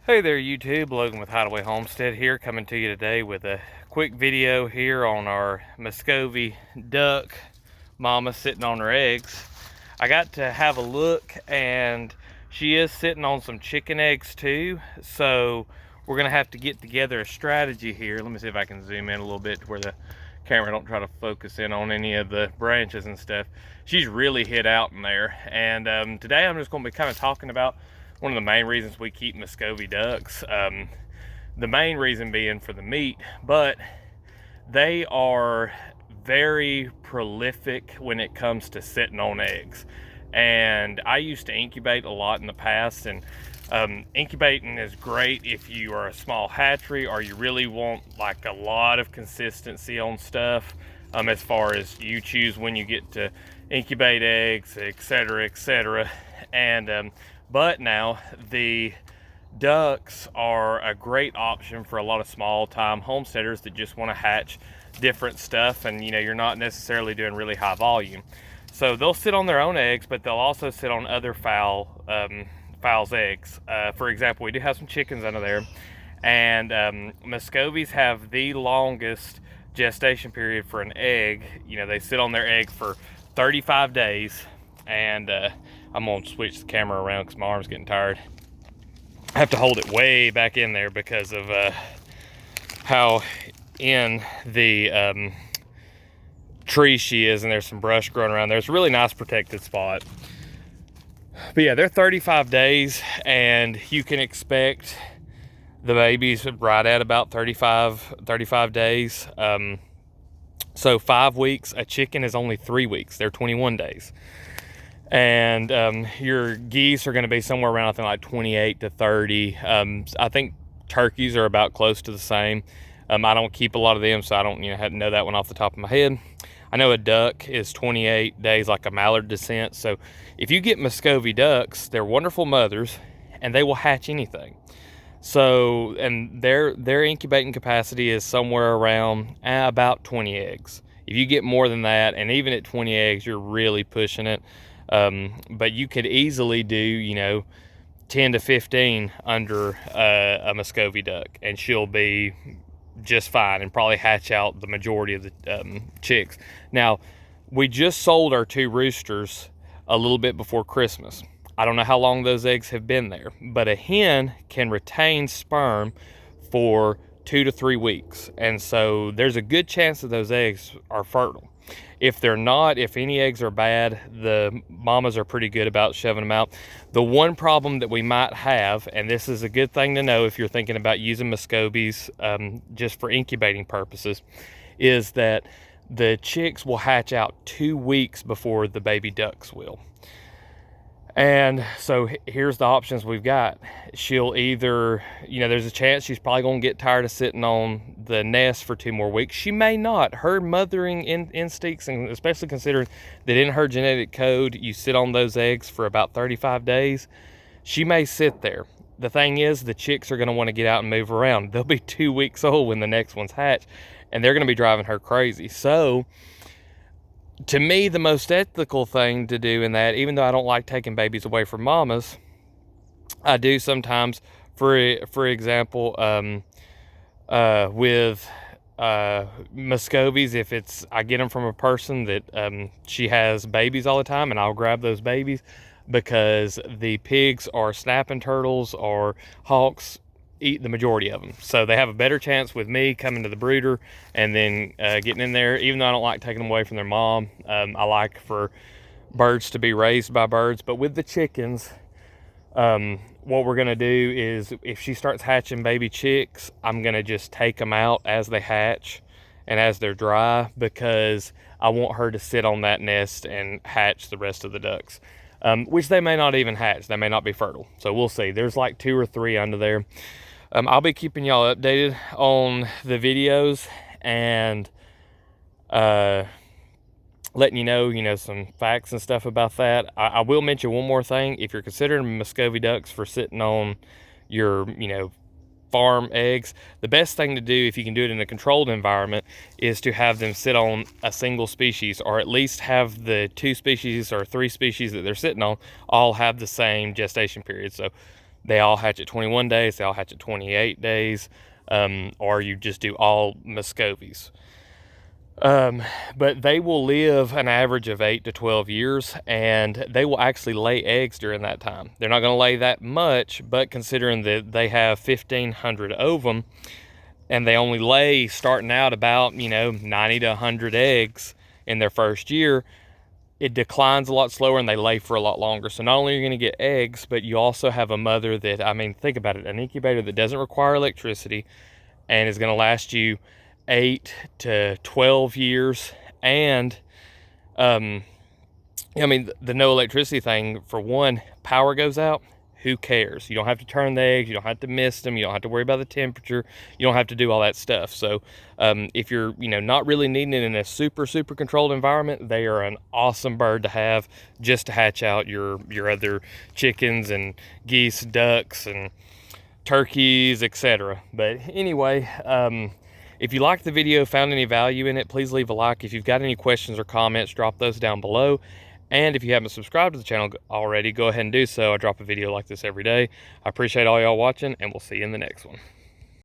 Hey there YouTube, Logan with Hideaway Homestead here, coming to you today with a quick video here on our Muscovy duck mama sitting on her eggs. I got to have a look and she is sitting on some chicken eggs too, so we're gonna have to get together a strategy here. Let me see if I can zoom in a little bit to where the camera don't try to focus in on any of the branches and stuff. She's really hid out in there, and today I'm just gonna be kind of talking about one of the main reasons we keep Muscovy ducks. The main reason being for the meat, but they are very prolific when it comes to sitting on eggs. And I used to incubate a lot in the past, and incubating is great if you are a small hatchery or you really want like a lot of consistency on stuff, as far as you choose when you get to incubate eggs, etc., etc. And but now the ducks are a great option for a lot of small time homesteaders that just want to hatch different stuff, and you're not necessarily doing really high volume. So they'll sit on their own eggs, but they'll also sit on other fowls' eggs. For example, we do have some chickens under there, and Muscovies have the longest gestation period for an egg. They sit on their egg for 35 days, and I'm gonna switch the camera around because my arm's getting tired. I have to hold it way back in there because of how in the tree she is, and there's some brush growing around there. It's a really nice protected spot. But yeah, they're 35 days, and you can expect the babies right at about 35 days. So 5 weeks, a chicken is only 3 weeks. They're 21 days. And your geese are going to be somewhere around, I think, like 28 to 30. I think turkeys are about close to the same. I don't keep a lot of them, so I don't have to know that one off the top of my head. I know a duck is 28 days, like a mallard descent. So if you get Muscovy ducks, they're wonderful mothers, and they will hatch anything. So, and their incubating capacity is somewhere around about 20 eggs. If you get more than that, and even at 20 eggs, you're really pushing it. But you could easily do 10 to 15 under a Muscovy duck, and she'll be just fine and probably hatch out the majority of the chicks. Now, we just sold our 2 roosters a little bit before Christmas. I don't know how long those eggs have been there, but a hen can retain sperm for 2 to 3 weeks, and so there's a good chance that those eggs are fertile. If they're not, if any eggs are bad, the mamas are pretty good about shoving them out. The one problem that we might have, and this is a good thing to know if you're thinking about using Muscovies just for incubating purposes, is that the chicks will hatch out 2 weeks before the baby ducks will. And so here's the options we've got. She'll either, there's a chance she's probably going to get tired of sitting on the nest for 2 more weeks. She may not. Her mothering instincts, and especially considering that in her genetic code, you sit on those eggs for about 35 days, she may sit there. The thing is, the chicks are going to want to get out and move around. They'll be 2 weeks old when the next one's hatch, and they're going to be driving her crazy. So, to me, the most ethical thing to do in that, even though I don't like taking babies away from mamas, I do sometimes, for example, with Muscovies, if I get them from a person that she has babies all the time, and I'll grab those babies, because the pigs or snapping turtles or hawks eat the majority of them, so they have a better chance with me coming to the brooder and then getting in there. Even though I don't like taking them away from their mom, I like for birds to be raised by birds. But with the chickens, what we're gonna do is, if she starts hatching baby chicks, I'm gonna just take them out as they hatch and as they're dry, because I want her to sit on that nest and hatch the rest of the ducks, which they may not even hatch. They may not be fertile, so we'll see. There's like 2 or 3 under there. I'll be keeping y'all updated on the videos, and letting you know some facts and stuff about that. I will mention one more thing. If you're considering Muscovy ducks for sitting on your farm eggs, the best thing to do, if you can do it in a controlled environment, is to have them sit on a single species, or at least have the 2 species or 3 species that they're sitting on all have the same gestation period. So They all hatch at 21 days, they all hatch at 28 days, or you just do all Muscovies. But they will live an average of 8 to 12 years, and they will actually lay eggs during that time. They're not going to lay that much, but considering that they have 1,500 of them, and they only lay starting out about, 90 to 100 eggs in their first year, it declines a lot slower and they lay for a lot longer. So not only are you going to get eggs, but you also have a mother that, I mean, think about it, an incubator that doesn't require electricity and is going to last you 8 to 12 years. And I mean, the no electricity thing, for one, power goes out, who cares? You don't have to turn the eggs, you don't have to mist them, you don't have to worry about the temperature, you don't have to do all that stuff. So if you're not really needing it in a super controlled environment, they are an awesome bird to have just to hatch out your other chickens and geese, ducks, and turkeys, etc. But anyway, if you liked the video, found any value in it, please leave a like. If you've got any questions or comments, drop those down below. And if you haven't subscribed to the channel already, go ahead and do so. I drop a video like this every day. I appreciate all y'all watching, and we'll see you in the next one.